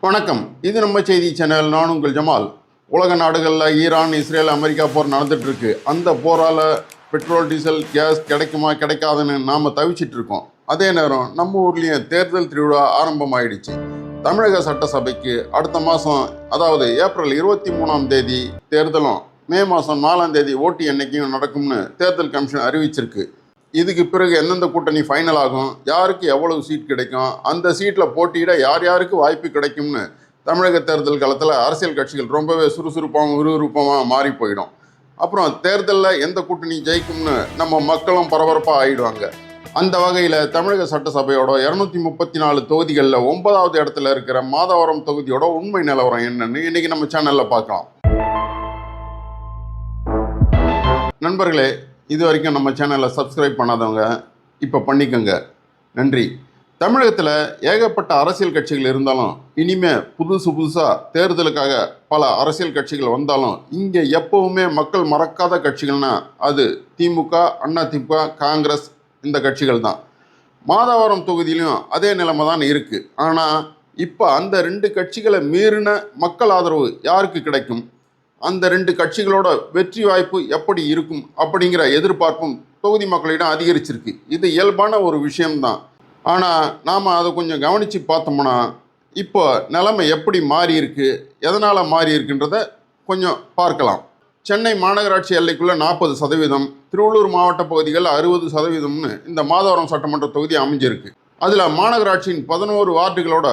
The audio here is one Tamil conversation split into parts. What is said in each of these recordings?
வணக்கம். இது நம்ம செய்தி சேனல். நான் உங்கள் ஜமால். உலக நாடுகளில் ஈரான், இஸ்ரேல், அமெரிக்கா போர் நடந்துட்டு இருக்கு. அந்த போரால் பெட்ரோல், டீசல், கேஸ் கிடைக்குமா கிடைக்காதுன்னு நாம் தவிச்சிட்டு இருக்கோம். அதே நேரம் நம்ம ஊர்லேயும் தேர்தல் திருவிழா ஆரம்பமாயிடுச்சு. தமிழக சட்டசபைக்கு அடுத்த மாதம், அதாவது ஏப்ரல் 23ஆம் தேதி தேர்தலும், மே மாதம் 4ஆம் தேதி ஓட்டு எண்ணிக்கையும் நடக்கும்னு தேர்தல் கமிஷன் அறிவிச்சிருக்கு. இதுக்கு பிறகு எந்தெந்த கூட்டணி ஃபைனல் ஆகும், யாருக்கு எவ்வளவு சீட் கிடைக்கும், அந்த சீட்டில் போட்டியிட யார் யாருக்கு வாய்ப்பு கிடைக்கும்னு தமிழக தேர்தல் காலத்தில் அரசியல் கட்சிகள் ரொம்பவே சுறுசுறுப்பாகவும் விறுவிறுப்பாக மாறி போயிடும். அப்புறம் தேர்தலில் எந்த கூட்டணி ஜெயிக்கும்னு நம்ம மக்களும் பரபரப்பாக ஆயிடுவாங்க. அந்த வகையில் தமிழக சட்டசபையோட 234 தொகுதிகளில் 9வது இடத்துல இருக்கிற மாதவரம் தொகுதியோட உண்மை நிலவரம் என்னன்னு இன்னைக்கு நம்ம சேனலில் பார்க்கலாம். நண்பர்களே, இது வரைக்கும் நம்ம சேனலை சப்ஸ்கிரைப் பண்ணாதவங்க இப்போ பண்ணிக்கோங்க. நன்றி. தமிழகத்தில் ஏகப்பட்ட அரசியல் கட்சிகள் இருந்தாலும், இனிமேல் புதுசாக தேர்தலுக்காக பல அரசியல் கட்சிகள் வந்தாலும், இங்கே எப்போவுமே மக்கள் மறக்காத கட்சிகள்னா அது திமுக, அதிமுக, காங்கிரஸ், இந்த கட்சிகள் தான். மாதவரம் தொகுதியிலும் அதே நிலைமை தான் இருக்குது. ஆனால் இப்போ அந்த 2 கட்சிகளை மீறின மக்கள் ஆதரவு யாருக்கு கிடைக்கும், அந்த 2 கட்சிகளோட வெற்றி வாய்ப்பு எப்படி இருக்கும் அப்படிங்கிற எதிர்பார்ப்பும் தொகுதி மக்களிடம் அதிகரிச்சிருக்கு. இது இயல்பான ஒரு விஷயம்தான். ஆனால் நாம் அதை கொஞ்சம் கவனித்து பார்த்தோம்னா, இப்போ நிலைமை எப்படி மாறி இருக்கு, எதனால் மாறி இருக்குன்றத கொஞ்சம் பார்க்கலாம். சென்னை மாநகராட்சி எல்லைக்குள்ளே 40%, திருவள்ளூர் மாவட்ட பகுதிகள் 60%ன்னு இந்த மாதவரம் சட்டமன்ற தொகுதி அமைஞ்சிருக்கு. அதில் மாநகராட்சியின் 11 வார்டுகளோட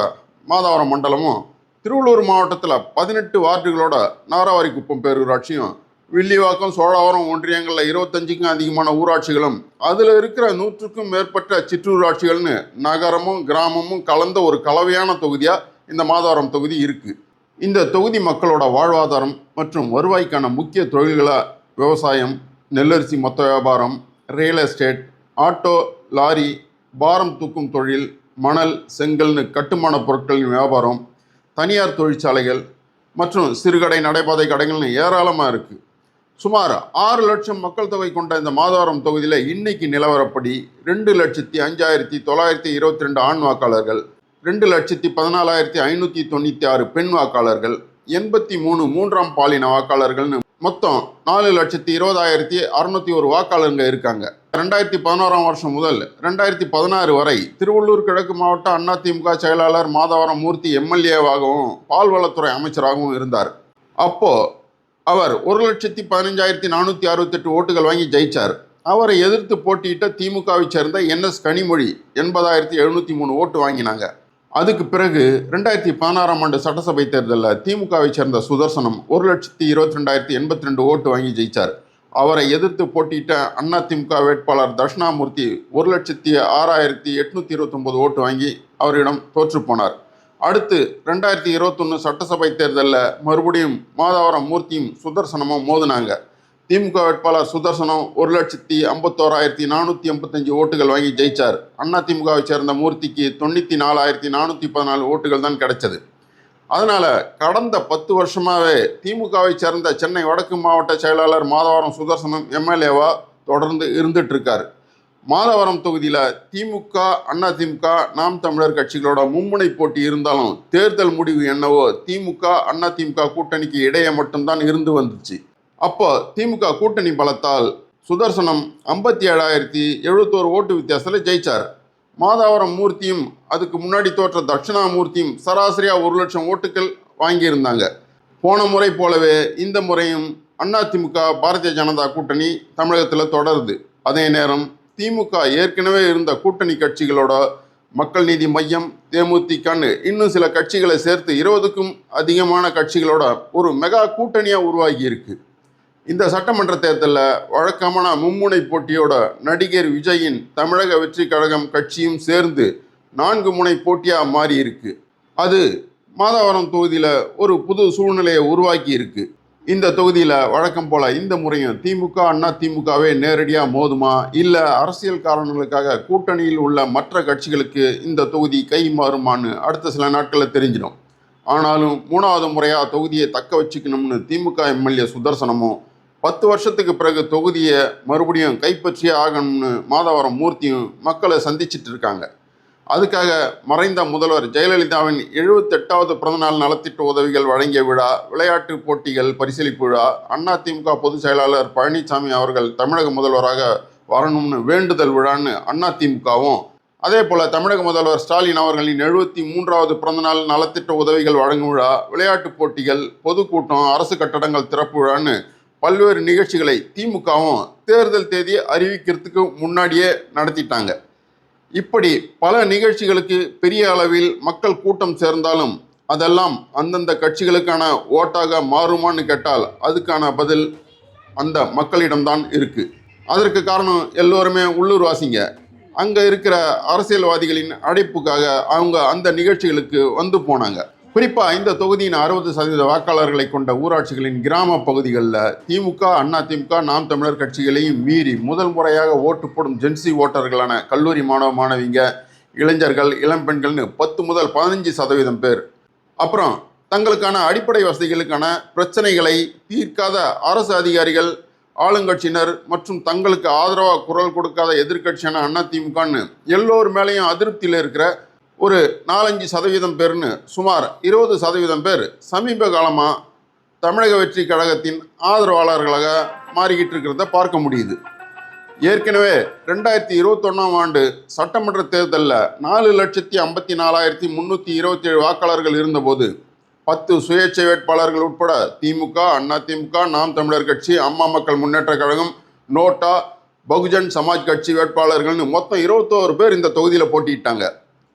மாதவரம் மண்டலமும், திருவள்ளூர் மாவட்டத்தில் 18 வார்டுகளோட நாராவாரிக்குப்பம் பேரூராட்சியும், வில்லிவாக்கம், சோழாவரம் ஒன்றியங்களில் 25க்கும் அதிகமான ஊராட்சிகளும், அதில் இருக்கிற 100க்கும் மேற்பட்ட சிற்றூராட்சிகள்னு நகரமும் கிராமமும் கலந்த ஒரு கலவையான தொகுதியாக இந்த மாதவரம் தொகுதி இருக்குது. இந்த தொகுதி மக்களோட வாழ்வாதாரம் மற்றும் வருவாய்க்கான முக்கிய தொழில்களாக விவசாயம், நெல்லரிசி மொத்த வியாபாரம், ரியல் எஸ்டேட், ஆட்டோ, லாரி, பாரம் தூக்கும் தொழில், மணல், செங்கல்னு கட்டுமான பொருட்களின் வியாபாரம், தனியார் தொழிற்சாலைகள் மற்றும் சிறுகடை, நடைபாதை கடைகள்னு ஏராளமாக இருக்குது. சுமார் 6 லட்சம் மக்கள் தொகை கொண்ட இந்த மாதவரம் தொகுதியில் இன்னைக்கு நிலவரப்படி 2,05,922 ஆண் வாக்காளர்கள், 2,14,596 பெண் வாக்காளர்கள், 83 மூன்றாம் பாலின வாக்காளர்கள்னு மொத்தம் 4,20,601 வாக்காளருங்க இருக்காங்க. 2011ஆம் வருஷம் முதல் 2016 வரை திருவள்ளூர் கிழக்கு மாவட்ட அதிமுக செயலாளர் மாதவரம் மூர்த்தி எம்எல்ஏவாகவும் பால்வளத்துறை அமைச்சராகவும் இருந்தார். அப்போ அவர் 1,15,468 ஓட்டுகள் வாங்கி ஜெயிச்சார். அவரை எதிர்த்து போட்டியிட்ட திமுகவை சேர்ந்த NS கனிமொழி 80,703 ஓட்டு வாங்கினாங்க. அதுக்கு பிறகு 2016ஆம் ஆண்டு சட்டசபை தேர்தலில் திமுகவை சேர்ந்த சுதர்சனம் 1,22,082 ஓட்டு வாங்கி ஜெயிச்சார். அவரை எதிர்த்து போட்டியிட்ட அதிமுக வேட்பாளர் தட்சிணாமூர்த்தி 1,06,829 ஓட்டு வாங்கி அவரிடம் தோற்று போனார். அடுத்து 2021 சட்டசபை தேர்தலில் மறுபடியும் மாதவரம் மூர்த்தியும் சுதர்சனமும் மோதினாங்க. திமுக வேட்பாளர் சுதர்சனம் 1,51,485 ஓட்டுகள் வாங்கி ஜெயிச்சார். அதிமுகவை சேர்ந்த மூர்த்திக்கு 94,414 ஓட்டுகள் தான் கிடைச்சது. அதனால கடந்த 10 வருஷமாவே திமுகவை சேர்ந்த சென்னை வடக்கு மாவட்ட செயலாளர் மாதவரம் சுதர்சனம் எம்எல்ஏவா தொடர்ந்து இருந்துட்டு இருக்காரு. மாதவரம் தொகுதியில் திமுக, அதிமுக, நாம் தமிழர் கட்சிகளோட மும்முனை போட்டி இருந்தாலும் தேர்தல் முடிவு என்னவோ திமுக, அதிமுக கூட்டணிக்கு இடையே மட்டும்தான் இருந்து வந்துச்சு. அப்போ திமுக கூட்டணி பலத்தால் சுதர்சனம் 57,071 ஓட்டு வித்தியாசத்தில் ஜெயிச்சார். மாதவரம் மூர்த்தியும் அதுக்கு முன்னாடி தோற்ற தட்சிணாமூர்த்தியும் சராசரியாக 1 லட்சம் ஓட்டுகள் வாங்கியிருந்தாங்க. போன முறை போலவே இந்த முறையும் அதிமுக பாரதிய ஜனதா கூட்டணி தமிழகத்தில் தொடருது. அதே நேரம் திமுக ஏற்கனவே இருந்த கூட்டணி கட்சிகளோட மக்கள் நீதி மையம், தேமுதிகன்னு இன்னும் சில கட்சிகளை சேர்த்து 20க்கும் அதிகமான கட்சிகளோட ஒரு மெகா கூட்டணியாக உருவாகி இருக்கு. இந்த சட்டமன்ற தேர்தலில் வழக்கமான மும்முனை போட்டியோட நடிகர் விஜயின் தமிழக வெற்றி கழகம் கட்சியும் சேர்ந்து 4 முனை போட்டியாக மாறி இருக்கு. அது மாதவரம் தொகுதியில் ஒரு புது சூழ்நிலையை உருவாக்கி இருக்கு. இந்த தொகுதியில் வழக்கம் போல் இந்த முறையும் திமுக, அதிமுகவே நேரடியாக மோதுமா, இல்லை அரசியல் காரணங்களுக்காக கூட்டணியில் உள்ள மற்ற கட்சிகளுக்கு இந்த தொகுதி கை மாறுமான்னு அடுத்த சில நாட்களில் தெரிஞ்சிடும். ஆனாலும் 3வது முறையாக தொகுதியை தக்க வச்சுக்கணும்னு திமுக எம்எல்ஏ சுதர்சனமும் 10 வருஷத்துக்கு பிறகு தொகுதியை மறுபடியும் கைப்பற்றியே ஆகணும்னு மாதவரம் மூர்த்தியும் மக்களை சந்திச்சிட்டு இருக்காங்க. அதுக்காக மறைந்த முதல்வர் ஜெயலலிதாவின் 78வது பிறந்தநாள் நலத்திட்ட உதவிகள் வழங்கிய விழா, விளையாட்டு போட்டிகள் பரிசீலிப்பு விழா, அதிமுக பொதுச் செயலாளர் பழனிசாமி அவர்கள் தமிழக முதல்வராக வரணும்னு வேண்டுதல் விழான்னு அதிமுகவும், அதே போல தமிழக முதல்வர் ஸ்டாலின் அவர்களின் 73வது பிறந்தநாள் நலத்திட்ட உதவிகள் வழங்கும் விழா, விளையாட்டு போட்டிகள், பொதுக்கூட்டம், அரசு கட்டடங்கள் திறப்பு விழான்னு பல்வேறு நிகழ்ச்சிகளை திமுகவும் தேர்தல் தேதி அறிவிக்கிறதுக்கு முன்னாடியே நடத்திட்டாங்க. இப்படி பல நிகழ்ச்சிகளுக்கு பெரிய அளவில் மக்கள் கூட்டம் சேர்ந்தாலும் அதெல்லாம் அந்தந்த கட்சிகளுக்கான ஓட்டாக மாறுமான்னு கேட்டால் அதுக்கான பதில் அந்த மக்களிடம்தான் இருக்கு. அதற்கு காரணம் எல்லோருமே உள்ளூர்வாசிங்க. அங்கே இருக்கிற அரசியல்வாதிகளின் அழைப்புக்காக அவங்க அந்த நிகழ்ச்சிகளுக்கு வந்து போனாங்க. குறிப்பாக இந்த தொகுதியின் 60% வாக்காளர்களை கொண்ட ஊராட்சிகளின் கிராம பகுதிகளில் திமுக, அதிமுக, நாம் தமிழர் கட்சிகளையும் மீறி முதல் முறையாக ஓட்டு போடும் ஜென்சி ஓட்டர்களான கல்லூரி மாணவ மாணவிங்க, இளைஞர்கள், இளம்பெண்கள்னு 10 முதல் 15% பேர், அப்புறம் தங்களுக்கான அடிப்படை வசதிகளுக்கான பிரச்சனைகளை தீர்க்காத அரசு அதிகாரிகள், ஆளுங்கட்சியினர் மற்றும் தங்களுக்கு ஆதரவாக குரல் கொடுக்காத எதிர்கட்சியான அதிமுகன்னு எல்லோர் மேலேயும் அதிருப்தியில் இருக்கிற ஒரு 4-5% பேர்னு சுமார் 20% பேர் சமீப காலமாக தமிழக வெற்றி கழகத்தின் ஆதரவாளர்களாக மாறிக்கிட்டு இருக்கிறத பார்க்க முடியுது. ஏற்கனவே 2021ஆம் ஆண்டு சட்டமன்ற தேர்தலில் 4,54,327 வாக்காளர்கள் இருந்தபோது 10 சுயேட்சை வேட்பாளர்கள் உட்பட திமுக, அதிமுக, நாம் தமிழர் கட்சி, அம்மா மக்கள் முன்னேற்ற கழகம், நோட்டா, பகுஜன் சமாஜ் கட்சி வேட்பாளர்கள்னு மொத்தம் 21 பேர் இந்த தொகுதியில் போட்டியிட்டாங்க.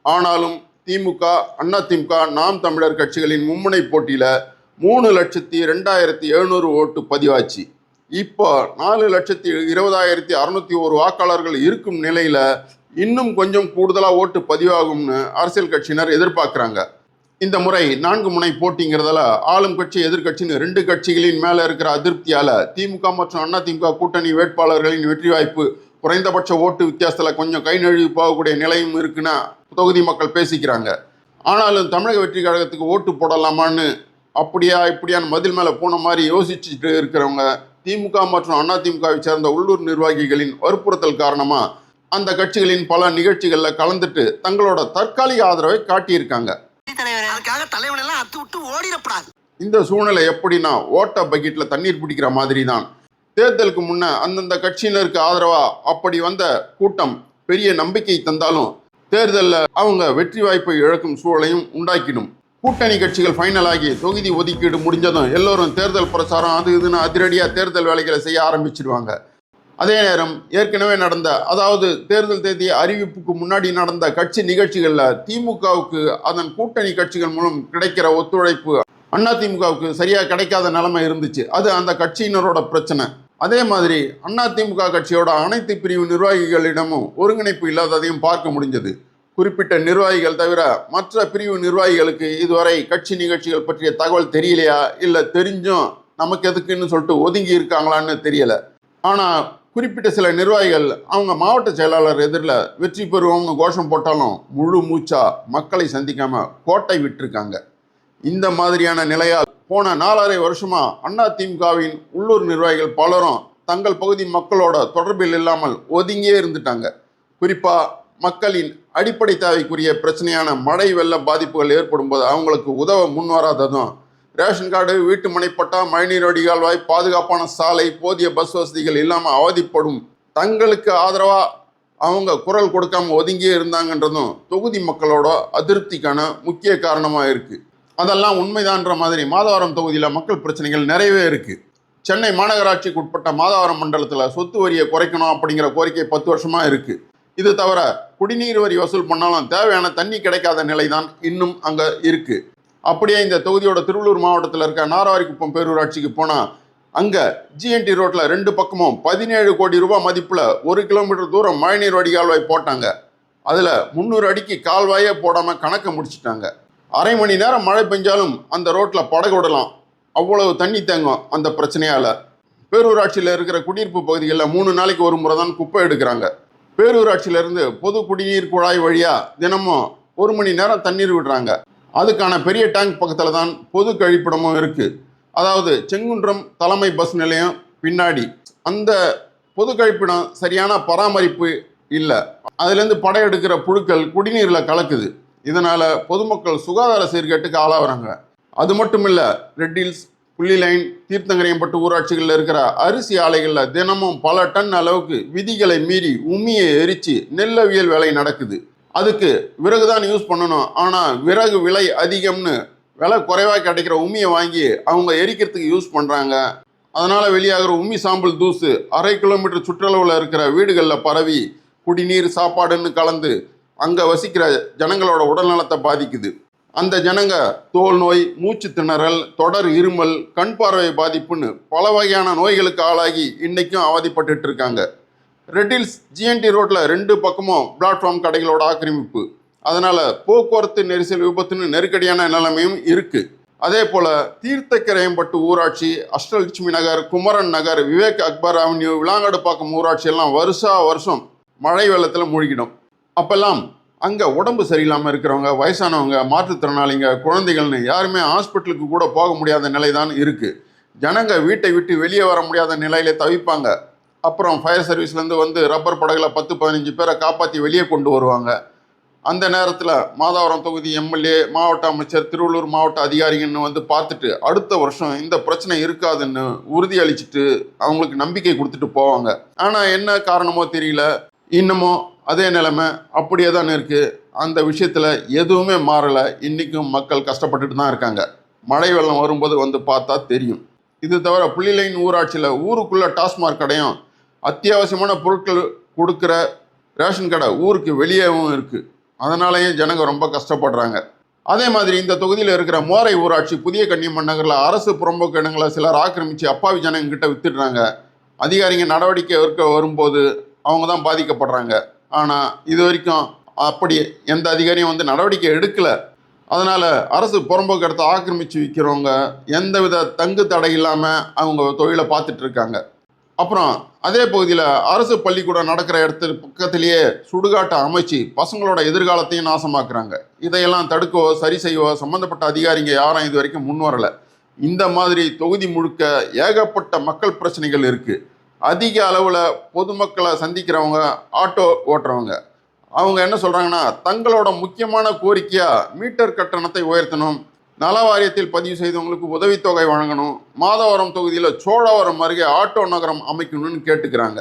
ஆனாலும் திமுக, அதிமுக, நாம் தமிழர் கட்சிகளின் மும்முனை போட்டியில் 3,02,700 ஓட்டு பதிவாச்சு. இப்போ 4,20,601 வாக்காளர்கள் இருக்கும் நிலையில் இன்னும் கொஞ்சம் கூடுதலாக ஓட்டு பதிவாகும்னு அரசியல் கட்சியினர் எதிர்பார்க்குறாங்க. இந்த முறை 4 முனை போட்டிங்கிறதால ஆளும் கட்சி, எதிர்கட்சின்னு 2 கட்சிகளின் மேலே இருக்கிற அதிருப்தியால் திமுக மற்றும் அதிமுக கூட்டணி வேட்பாளர்களின் வெற்றி வாய்ப்பு குறைந்தபட்ச ஓட்டு வித்தியாசத்தில் கொஞ்சம் கை நழுவி போகக்கூடிய நிலையும் இருக்குன்னா தொகுதி மக்கள் பேசிக்கிறாங்க. ஆனாலும் தமிழக வெற்றி கழகத்துக்கு ஓட்டு போடலாமான்னு அப்படியா இப்படியான்னு மதில் மேலே போன மாதிரி யோசிச்சுட்டு இருக்கிறவங்க திமுக மற்றும் அதிமுகவை சேர்ந்த உள்ளூர் நிர்வாகிகளின் வற்புறுத்தல் காரணமாக அந்த கட்சிகளின் பல நிகழ்ச்சிகளில் கலந்துட்டு தங்களோட தற்காலிக ஆதரவை காட்டியிருக்காங்க. இந்த சூழ்நிலை எப்படின்னா ஓட்ட பக்கெட்டில் தண்ணீர் பிடிக்கிற மாதிரி தான். தேர்தலுக்கு முன்ன அந்தந்த கட்சியினருக்கு ஆதரவா அப்படி வந்த கூட்டம் பெரிய நம்பிக்கை தந்தாலும் தேர்தலில் அவங்க வெற்றி வாய்ப்பை இழக்கும் சூழலையும் உண்டாக்கிடும். கூட்டணி கட்சிகள் ஃபைனல் ஆகி தொகுதி ஒதுக்கீடு முடிஞ்சதும் எல்லோரும் தேர்தல் பிரச்சாரம் அது இதுன்னு அதிரடியாக தேர்தல் வேலைகளை செய்ய ஆரம்பிச்சிடுவாங்க. அதே நேரம் ஏற்கனவே நடந்த, அதாவது தேர்தல் தேதி அறிவிப்புக்கு முன்னாடி நடந்த கட்சி நிகழ்ச்சிகளில் திமுகவுக்கு அதன் கூட்டணி கட்சிகள் மூலம் கிடைக்கிற ஒத்துழைப்பு அதிமுகவுக்கு சரியாக கிடைக்காத நிலைமை இருந்துச்சு. அது அந்த கட்சியினரோட பிரச்சனை. அதே மாதிரி அதிமுக கட்சியோட அனைத்து பிரிவு நிர்வாகிகளிடமும் ஒருங்கிணைப்பு இல்லாததையும் பார்க்க முடிஞ்சது. குறிப்பிட்ட நிர்வாகிகள் தவிர மற்ற பிரிவு நிர்வாகிகளுக்கு இதுவரை கட்சி நிகழ்ச்சிகள் பற்றிய தகவல் தெரியலையா, இல்லை தெரிஞ்சும் நமக்கு எதுக்குன்னு சொல்லிட்டு ஒதுங்கி இருக்காங்களான்னு தெரியலை. ஆனால் குறிப்பிட்ட சில நிர்வாகிகள் அவங்க மாவட்ட செயலாளர் எதிரில் வெற்றி பெறுவோம்னு கோஷம் போட்டாலும் முழு மூச்சா மக்களை சந்திக்காமல் கோட்டை விட்டுருக்காங்க. இந்த மாதிரியான நிலையால் போன 4.5 வருஷமா அதிமுகவின் உள்ளூர் நிர்வாகிகள் பலரும் தங்கள் பகுதி மக்களோட தொடர்பில் இல்லாமல் ஒதுங்கியே இருந்துட்டாங்க. குறிப்பாக மக்களின் அடிப்படை தேவைக்குரிய பிரச்சனையான மழை வெள்ள பாதிப்புகள் ஏற்படும் போது அவங்களுக்கு உதவ முன்வராததும், ரேஷன் கார்டு, வீட்டு மனைப்பட்டா, மழைநீர் வடிகால்வாய், பாதுகாப்பான சாலை, போதிய பஸ் வசதிகள் இல்லாமல் அவதிப்படும் தங்களுக்கு ஆதரவாக அவங்க குரல் கொடுக்காம ஒதுங்கியே இருந்தாங்கன்றதும் தொகுதி மக்களோட அதிருப்திக்கான முக்கிய காரணமாக இருக்குது. அதெல்லாம் உண்மைதான்ற மாதிரி மாதவரம் தொகுதியில் மக்கள் பிரச்சனைகள் நிறையவே இருக்குது. சென்னை மாநகராட்சிக்கு உட்பட்ட மாதவரம் மண்டலத்தில் சொத்து வரியை குறைக்கணும் அப்படிங்கிற கோரிக்கை 10 வருஷமாக இருக்குது. இது தவிர குடிநீர் வரி வசூல் பண்ணாலும் தேவையான தண்ணி கிடைக்காத நிலை தான் இன்னும் அங்கே இருக்குது. அப்படியே இந்த தொகுதியோட திருவள்ளூர் மாவட்டத்தில் இருக்க நாராவாரிக்குப்பம் பேரூராட்சிக்கு போனால் அங்கே ஜிஎன்டி ரோட்டில் 2 பக்கமும் 17 கோடி ரூபாய் மதிப்பில் 1 கிலோமீட்டர் தூரம் மழைநீர் வடிகால்வாய் போட்டாங்க. அதில் 300 அடிக்கு கால்வாயே போடாமல் கணக்கை முடிச்சிட்டாங்க. அரை மணி நேரம் மழை பெஞ்சாலும் அந்த ரோட்டில் படகு விடலாம், அவ்வளவு தண்ணி தேங்கும் அந்த பிரச்சனையால். பேரூராட்சியில் இருக்கிற குடியிருப்பு பகுதிகளில் 3 நாளைக்கு ஒரு முறை தான் குப்பை எடுக்கிறாங்க. பேரூராட்சியிலேருந்து பொது குடிநீர் குழாய் வழியாக தினமும் 1 மணி நேரம் தண்ணீர் விடுறாங்க. அதுக்கான பெரிய டேங்க் பக்கத்தில் தான் பொது கழிப்பிடமும் இருக்குது. அதாவது செங்குன்றம் தலைமை பஸ் நிலையம் பின்னாடி. அந்த பொது கழிப்பிடம் சரியான பராமரிப்பு இல்லை. அதுலேருந்து படையெடுக்கிற புழுக்கள் குடிநீரில் கலக்குது. இதனால் பொதுமக்கள் சுகாதார சீர்கேட்டுக்கு ஆளாகிறாங்க. அது மட்டும் இல்லை, ரெட் ஹில்ஸ், புள்ளி லைன், தீர்த்தங்கரையம்பட்டு ஊராட்சிகளில் இருக்கிற அரிசி ஆலைகளில் தினமும் பல டன் அளவுக்கு விதிகளை மீறி உமியை எரித்து நெல்லவியல் வேலை நடக்குது. அதுக்கு விறகு தான் யூஸ் பண்ணணும். ஆனால் விறகு விலை அதிகம்னு விலை குறைவாக கிடைக்கிற உமியை வாங்கி அவங்க எரிக்கிறதுக்கு யூஸ் பண்ணுறாங்க. அதனால் வெளியாகிற உமி சாம்பல் தூசு 1/2 கிலோமீட்டர் சுற்றளவில் இருக்கிற வீடுகளில் பரவி குடிநீர் சாப்பாடுன்னு கலந்து அங்கே வசிக்கிற ஜனங்களோட உடல்நலத்தை பாதிக்குது. அந்த ஜனங்க தோல் நோய், மூச்சு திணறல், தொடர் இருமல், கண் பார்வை பாதிப்புன்னு பல வகையான நோய்களுக்கு ஆளாகி இன்னைக்கும் அவதிப்பட்டு இருக்காங்க. ரெட் ஹில்ஸ் ஜிஎன்டி ரோட்டில் 2 பக்கமும் பிளாட்ஃபார்ம் கடைகளோட ஆக்கிரமிப்பு. அதனால் போக்குவரத்து நெரிசல், விபத்துன்னு நெருக்கடியான நிலைமையும் இருக்குது. அதே போல் தீர்த்தக்கரையம்பட்டு ஊராட்சி, அஷ்டலட்சுமி நகர், குமரன் நகர், விவேக் அக்பர் அவென்யூ, விளாங்கடுப்பாக்கம் ஊராட்சி எல்லாம் வருஷம் மழை வெள்ளத்தில் மூழ்கிடும். அப்பெல்லாம் அங்கே உடம்பு சரியில்லாமல் இருக்கிறவங்க, வயசானவங்க, மாற்றுத்திறனாளிங்க, குழந்தைகள்னு யாருமே ஹாஸ்பிட்டலுக்கு கூட போக முடியாத நிலை தான் இருக்குது. ஜனங்க வீட்டை விட்டு வெளியே வர முடியாத நிலையில தவிப்பாங்க. அப்புறம் ஃபயர் சர்வீஸ்லேருந்து வந்து ரப்பர் படகுல 10-15 பேரை காப்பாற்றி வெளியே கொண்டு வருவாங்க. அந்த நேரத்தில் மாதவரம் தொகுதி எம்எல்ஏ, மாவட்ட அமைச்சர், திருவள்ளூர் மாவட்ட அதிகாரிகள்னு வந்து பார்த்துட்டு அடுத்த வருஷம் இந்த பிரச்சனை இருக்காதுன்னு உறுதி அளிச்சுட்டு அவங்களுக்கு நம்பிக்கை கொடுத்துட்டு போவாங்க. ஆனால் என்ன காரணமோ தெரியல, இன்னமும் அதே நிலைமை அப்படியே தான் இருக்குது. அந்த விஷயத்தில் எதுவுமே மாறலை. இன்றைக்கும் மக்கள் கஷ்டப்பட்டுட்டு தான் இருக்காங்க. மழை வெள்ளம் வரும்போது வந்து பார்த்தா தெரியும். இது தவிர புள்ளி லைன் ஊராட்சியில் ஊருக்குள்ளே டாஸ்மாக் கடையும், அத்தியாவசியமான பொருட்கள் கொடுக்குற ரேஷன் கடை ஊருக்கு வெளியேவும் இருக்குது. அதனாலேயும் ஜனங்க ரொம்ப கஷ்டப்படுறாங்க. அதே மாதிரி இந்த தொகுதியில் இருக்கிற மோரை ஊராட்சி, புதிய கன்னியம்மன் நகரில் அரசு புறம்போக்கு இடங்களை சிலர் ஆக்கிரமித்து அப்பாவி ஜனங்கிட்ட வித்துடுறாங்க. அதிகாரிங்க நடவடிக்கை எடுக்க வரும்போது அவங்க தான் பாதிக்கப்படுறாங்க. ஆனால் இது வரைக்கும் அப்படி எந்த அதிகாரியும் வந்து நடவடிக்கை எடுக்கலை. அதனால் அரசு புறம்போக்கு இடத்தை ஆக்கிரமித்து விற்கிறவங்க எந்தவித தங்கு தடை இல்லாமல் அவங்க தொழிலை பார்த்துட்டு இருக்காங்க. அப்புறம் அதே பகுதியில் அரசு பள்ளிக்கூடம் நடக்கிற இடத்துக்கு பக்கத்திலேயே சுடுகாட்டை அமைச்சு பசங்களோட எதிர்காலத்தையும் நாசமாக்குறாங்க. இதையெல்லாம் தடுக்கவோ சரி செய்யவோ சம்மந்தப்பட்ட அதிகாரிங்க யாரும் இது வரைக்கும் முன் வரலை. இந்த மாதிரி தொகுதி முழுக்க ஏகப்பட்ட மக்கள் பிரச்சனைகள் இருக்குது. அதிக அளவில் பொதுமக்களை சந்திக்கிறவங்க ஆட்டோ ஓட்டுறவங்க. அவங்க என்ன சொல்கிறாங்கன்னா, தங்களோட முக்கியமான கோரிக்கையாக மீட்டர் கட்டணத்தை உயர்த்தணும், நல வாரியத்தில் பதிவு செய்தவங்களுக்கு உதவித்தொகை வழங்கணும், மாதவரம் தொகுதியில் சோழவரம் அருகே ஆட்டோ நகரம் அமைக்கணும்னு கேட்டுக்கிறாங்க.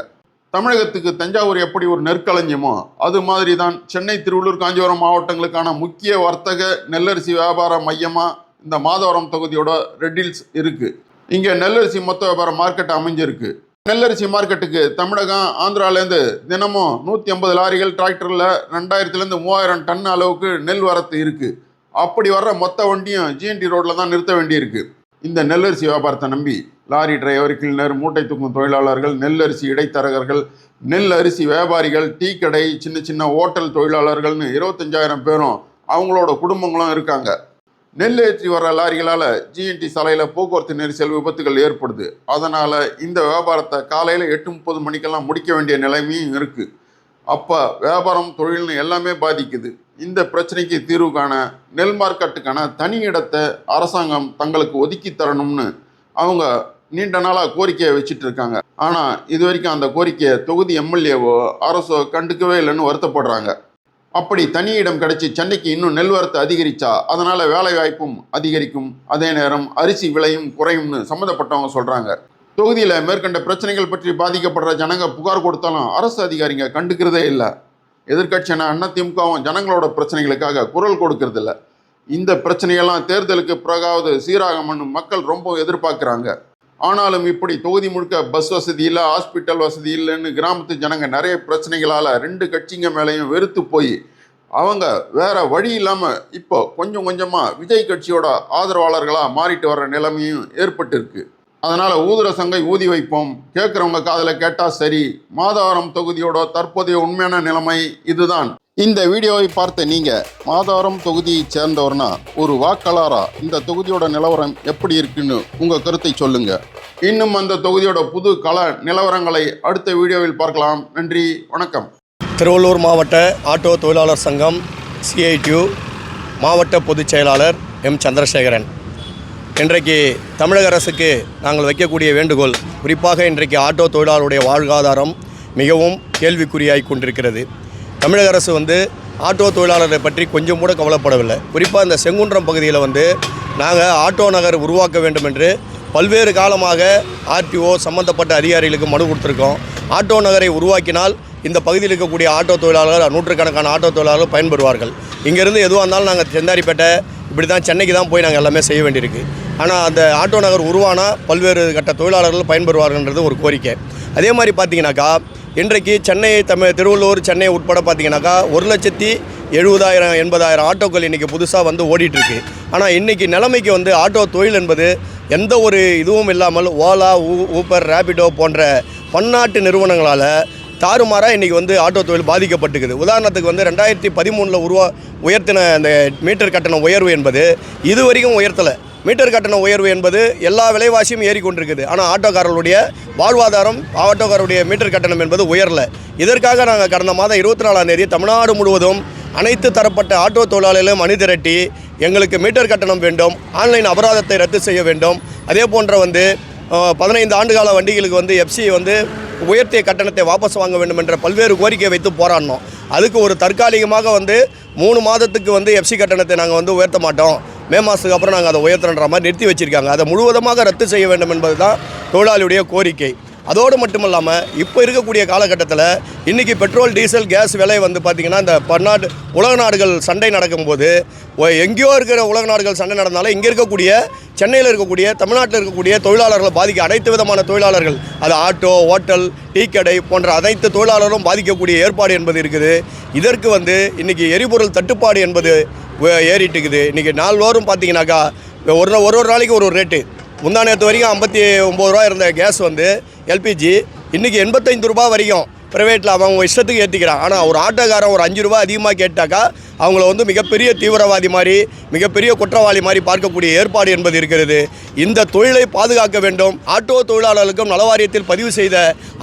தமிழகத்துக்கு தஞ்சாவூர் எப்படி ஒரு நெற்களஞ்சியமோ அது மாதிரி தான் சென்னை, திருவள்ளூர், காஞ்சிபுரம் மாவட்டங்களுக்கான முக்கிய வர்த்தக நெல்லரிசி வியாபார மையமாக இந்த மாதவரம் தொகுதியோட ரெட் ஹில்ஸ் இருக்குது. இங்கே நெல்லரிசி மொத்த வியாபார மார்க்கெட் அமைஞ்சிருக்கு. நெல்லரிசி மார்க்கெட்டுக்கு தமிழகம், ஆந்திராலேருந்து தினமும் 150 லாரிகள் டிராக்டரில் 2000 - 3000 டன் அளவுக்கு நெல் வரத்து இருக்குது. அப்படி வர்ற மொத்த வண்டியும் ஜிஎன்டி ரோட்டில் தான் நிறுத்த வேண்டியிருக்கு. இந்த நெல்லரிசி வியாபாரத்தை நம்பி லாரி டிரைவர், கிளீனர், மூட்டை தூக்கும் தொழிலாளர்கள், நெல்லரிசி இடைத்தரகர்கள், நெல் அரிசி வியாபாரிகள், டீ கடை, சின்ன சின்ன ஓட்டல் தொழிலாளர்கள்னு 25,000 பேரும் அவங்களோட குடும்பங்களும் இருக்காங்க. நெல் ஏற்றி வர லாரிகளால் ஜிஎன்டி சாலையில் போக்குவரத்து நெரிசல், விபத்துகள் ஏற்படுது. அதனால் இந்த வியாபாரத்தை காலையில் 8:30 மணிக்கெல்லாம் முடிக்க வேண்டிய நிலைமையும் இருக்குது. அப்போ வியாபாரம், தொழில்னு எல்லாமே பாதிக்குது. இந்த பிரச்சனைக்கு தீர்வு காண நெல் மார்க்கெட்டுக்கான தனி இடத்தை அரசாங்கம் தங்களுக்கு ஒதுக்கி தரணும்னு அவங்க நீண்ட நாளாக கோரிக்கையை வச்சுட்டு இருக்காங்க. ஆனால் இது வரைக்கும் அந்த கோரிக்கையை தொகுதி எம்எல்ஏவோ அரசோ கண்டுக்கவே இல்லைன்னு வருத்தப்படுறாங்க. அப்படி தனி இடம் கிடைச்சி சென்னைக்கு இன்னும் நெல் வரத்து அதிகரித்தா அதனால் வேலை வாய்ப்பும் அதிகரிக்கும், அதே நேரம் அரிசி விலையும் குறையும்னு சம்மந்தப்பட்டவங்க சொல்கிறாங்க. தொகுதியில் மேற்கண்ட பிரச்சனைகள் பற்றி பாதிக்கப்படுற ஜனங்க புகார் கொடுத்தாலும் அரசு அதிகாரிங்க கண்டுக்கிறதே இல்லை. எதிர்கட்சியான அதிமுகவும் ஜனங்களோட பிரச்சனைகளுக்காக குரல் கொடுக்கறது இல்லை. இந்த பிரச்சனையெல்லாம் தேர்தலுக்கு பிறகாவது சீராகணும்னு மக்கள் ரொம்ப எதிர்பார்க்குறாங்க. ஆனாலும் இப்படி தொகுதி முழுக்க பஸ் வசதி இல்லை, ஹாஸ்பிட்டல் வசதி இல்லைன்னு கிராமத்து ஜனங்க நிறைய பிரச்சனைகளால் 2 கட்சிங்க மேலேயும் வெறுத்து போய் அவங்க வேற வழி இல்லாமல் இப்போ கொஞ்சம் கொஞ்சமாக விஜய் கட்சியோட ஆதரவாளர்களாக மாறிட்டு வர்ற நிலைமையும் ஏற்பட்டு இருக்கு. அதனால் ஊதுற சங்கை ஊதி வைப்போம், கேட்குறவங்க காதில் கேட்டால் சரி. மாதவரம் தொகுதியோட தற்போதைய உண்மையான நிலைமை இதுதான். இந்த வீடியோவை பார்த்த நீங்கள் மாதவரம் தொகுதியை சேர்ந்தவர்னா ஒரு வாக்காளராக இந்த தொகுதியோட நிலவரம் எப்படி இருக்குன்னு உங்கள் கருத்தை சொல்லுங்கள். இன்னும் அந்த தொகுதியோட புது கள நிலவரங்களை அடுத்த வீடியோவில் பார்க்கலாம். நன்றி, வணக்கம். திருவள்ளூர் மாவட்ட ஆட்டோ தொழிலாளர் சங்கம் CITU மாவட்ட பொதுச் செயலாளர் M. சந்திரசேகரன். இன்றைக்கு தமிழக அரசுக்கு நாங்கள் வைக்கக்கூடிய வேண்டுகோள், குறிப்பாக இன்றைக்கு ஆட்டோ தொழிலாளருடைய வாழ்வாதாரம் மிகவும் கேள்விக்குறியாகி கொண்டிருக்கிறது. தமிழக அரசு ஆட்டோ தொழிலாளரை பற்றி கொஞ்சம் கூட கவலைப்படவில்லை. குறிப்பாக இந்த செங்குன்றம் பகுதியில் நாங்கள் ஆட்டோ நகர் உருவாக்க வேண்டும் என்று பல்வேறு காலமாக ஆர்டிஓ சம்பந்தப்பட்ட அதிகாரிகளுக்கு மனு கொடுத்துருக்கோம். ஆட்டோ நகரை உருவாக்கினால் இந்த பகுதியில் இருக்கக்கூடிய ஆட்டோ தொழிலாளர்கள் நூற்றுக்கணக்கான ஆட்டோ தொழிலாளர்கள் பயன்பெறுவார்கள். இங்கேருந்து எதுவாக இருந்தாலும் நாங்கள் செந்தாரிப்பேட்டை இப்படி தான் சென்னைக்கு தான் போய் நாங்கள் எல்லாமே செய்ய வேண்டியிருக்கு. ஆனால் அந்த ஆட்டோ நகர் உருவானால் பல்வேறு கட்ட தொழிலாளர்கள் பயன்பெறுவார்கள்ன்றது ஒரு கோரிக்கை. அதே மாதிரி பார்த்தீங்கன்னாக்கா இன்றைக்கு சென்னை திருவள்ளூர் சென்னை உட்பட பார்த்தீங்கன்னாக்கா 1,70,000 80,000 ஆட்டோக்கள் இன்றைக்கி புதுசாக ஓடிட்டுருக்கு. ஆனால் இன்றைக்கி நிலைமைக்கு ஆட்டோ தொழில் என்பது எந்த ஒரு இதுவும் இல்லாமல் ஓலா, ஊபர், ரேபிடோ போன்ற பன்னாட்டு நிறுவனங்களால் தாறுமாறாக இன்றைக்கி ஆட்டோ தொழில் பாதிக்கப்பட்டுக்குது. உதாரணத்துக்கு 2013 உயர்த்தின அந்த மீட்டர் கட்டண உயர்வு என்பது இது வரைக்கும் உயர்த்தலை. மீட்டர் கட்டண உயர்வு என்பது எல்லா விலைவாசியும் ஏறிக்கொண்டிருக்குது. ஆனால் ஆட்டோக்காரர்களுடைய வாழ்வாதாரம், ஆட்டோக்காரருடைய மீட்டர் கட்டணம் என்பது உயரலை. இதற்காக நாங்கள் கடந்த மாதம் 24ஆம் தேதி தமிழ்நாடு முழுவதும் அனைத்து தரப்பட்ட ஆட்டோ தொழிலாளர்களும் அணி திரட்டி எங்களுக்கு மீட்டர் கட்டணம் வேண்டும், ஆன்லைன் அபராதத்தை ரத்து செய்ய வேண்டும், அதே போன்ற 15 ஆண்டுகால வண்டிகளுக்கு எஃப்சி உயர்த்திய கட்டணத்தை வாபஸ் வாங்க வேண்டும் என்ற பல்வேறு கோரிக்கை வைத்து போராடினோம். அதுக்கு ஒரு தற்காலிகமாக 3 மாதத்துக்கு எஃப்சி கட்டணத்தை நாங்கள் உயர்த்த மாட்டோம், மே மாதத்துக்கு அப்புறம் நாங்கள் அதை உயர்த்துற மாதிரி நிறுத்தி வச்சுருக்காங்க. அதை முழுவதுமாக ரத்து செய்ய வேண்டும் என்பது தான் தொழிலாளியுடைய கோரிக்கை. அதோடு மட்டும் இல்லாமல் இப்போ இருக்கக்கூடிய காலகட்டத்தில் இன்றைக்கி பெட்ரோல், டீசல், கேஸ் விலை பார்த்திங்கன்னா இந்த பன்னாட்டு உலக நாடுகள் சண்டை நடக்கும்போது எங்கேயோ இருக்கிற உலக நாடுகள் சண்டை நடந்தாலும் இங்கே இருக்கக்கூடிய சென்னையில் இருக்கக்கூடிய தமிழ்நாட்டில் இருக்கக்கூடிய தொழிலாளர்களை பாதிக்க அனைத்து விதமான தொழிலாளர்கள், அது ஆட்டோ, ஹோட்டல், டீ கடை போன்ற அனைத்து தொழிலாளர்களும் பாதிக்கக்கூடிய ஏற்பாடு என்பது இருக்குது. இதற்கு இன்றைக்கி எரிபொருள் தட்டுப்பாடு என்பது ஏறிட்டுக்குது. இன்றைக்கி நாள்தோறும் பார்த்தீங்கன்னாக்கா ஒரு நாளைக்கு ஒரு ரேட்டு. முந்தா நேற்று வரைக்கும் 59 ரூபா இருந்த கேஸ் எல்பிஜி இன்றைக்கி 85 ரூபா வரைக்கும் ப்ரைவேட்டில் அவங்க இஷ்டத்துக்கு ஏற்றிக்கிறான். ஆனால் ஒரு ஆட்டோக்காரன் ஒரு 5 ரூபா அதிகமாக கேட்டாக்கா அவங்கள மிகப்பெரிய தீவிரவாதி மாதிரி, மிகப்பெரிய குற்றவாளி மாதிரி பார்க்கக்கூடிய ஏற்பாடு என்பது இருக்கிறது. இந்த தொழிலை பாதுகாக்க வேண்டும். ஆட்டோ தொழிலாளர்களுக்கும் நலவாரியத்தில் பதிவு செய்த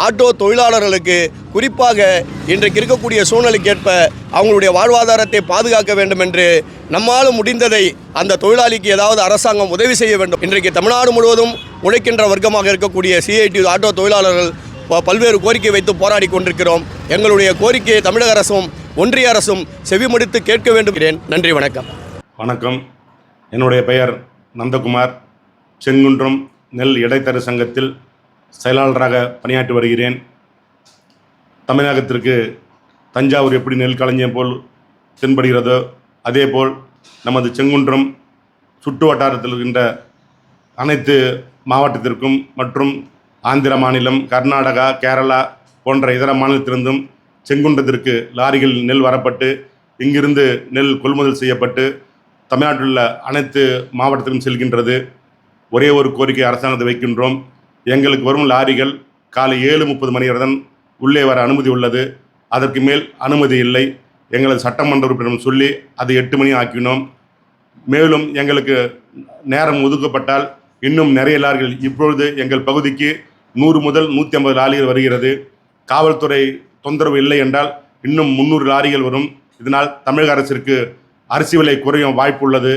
ஆட்டோ தொழிலாளர்களுக்கு குறிப்பாக இன்றைக்கு இருக்கக்கூடிய சூழ்நிலைக்கேற்ப அவங்களுடைய வாழ்வாதாரத்தை பாதுகாக்க வேண்டும் என்று நம்மால் முடிந்ததை அந்த தொழிலாளிக்கு ஏதாவது அரசாங்கம் உதவி செய்ய வேண்டும். இன்றைக்கு தமிழ்நாடு முழுவதும் உழைக்கின்ற வர்க்கமாக இருக்கக்கூடிய சிஐடி ஆட்டோ தொழிலாளர்கள் பல்வேறு கோரிக்கை வைத்து போராடி கொண்டிருக்கிறோம். எங்களுடைய கோரிக்கையை தமிழக அரசும் ஒன்றிய அரசும் செவிமடுத்து கேட்க வேண்டும். நன்றி, வணக்கம். வணக்கம். என்னுடைய பெயர் நந்தகுமார். செங்குன்றம் நெல் இடைத்தர சங்கத்தில் செயலாளராக பணியாற்றி வருகிறேன். தமிழகத்திற்கு தஞ்சாவூர் எப்படி நெல் களஞ்சியம் போல் தென்படுகிறதோ அதேபோல் நமது செங்குன்றம் சுற்று வட்டாரத்தில் இருக்கின்ற அனைத்து மாவட்டத்திற்கும் மற்றும் ஆந்திர மாநிலம், கர்நாடகா, கேரளா போன்ற இதர மாநிலத்திலிருந்தும் செங்குன்றத்திற்கு லாரிகள் நெல் வரப்பட்டு இங்கிருந்து நெல் கொள்முதல் செய்யப்பட்டு தமிழ்நாட்டில் உள்ள அனைத்து மாவட்டத்திலும் செல்கின்றது. ஒரே ஒரு கோரிக்கை அரசாங்கத்தை வைக்கின்றோம். எங்களுக்கு வரும் லாரிகள் காலை 7:30 மணி வரை தான் உள்ளே வர அனுமதி உள்ளது. அதற்கு மேல் அனுமதி இல்லை. எங்களது சட்டமன்ற உறுப்பினரிடம் சொல்லி அதை 8 மணி ஆக்கினோம். மேலும் எங்களுக்கு நேரம் ஒதுக்கப்பட்டால் இன்னும் நிறைய லாரிகள், இப்பொழுது எங்கள் பகுதிக்கு 100 முதல் 150 லாரிகள் வருகிறது. காவல்துறை தொந்தரவு இல்லை என்றால் இன்னும் 300 லாரிகள் வரும். இதனால் தமிழக அரசிற்கு அரிசி விலை குறையும் வாய்ப்பு உள்ளது.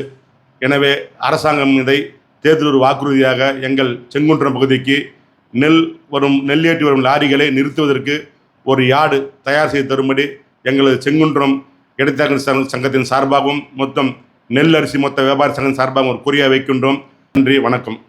எனவே அரசாங்கம் இதை தேர்தல் வாக்குறுதியாக எங்கள் செங்குன்றம் பகுதிக்கு நெல் ஏற்றி வரும் லாரிகளை நிறுத்துவதற்கு ஒரு யார்டு தயார் செய்து தரும்படி எங்களது செங்குன்றம் இடைத்தரகர் சங்கத்தின் சார்பாகவும் மொத்தம் நெல் அரிசி மொத்த வியாபார சங்கம் சார்பாகவும் ஒரு கோரிக்கை வைக்கின்றோம். நன்றி, வணக்கம்.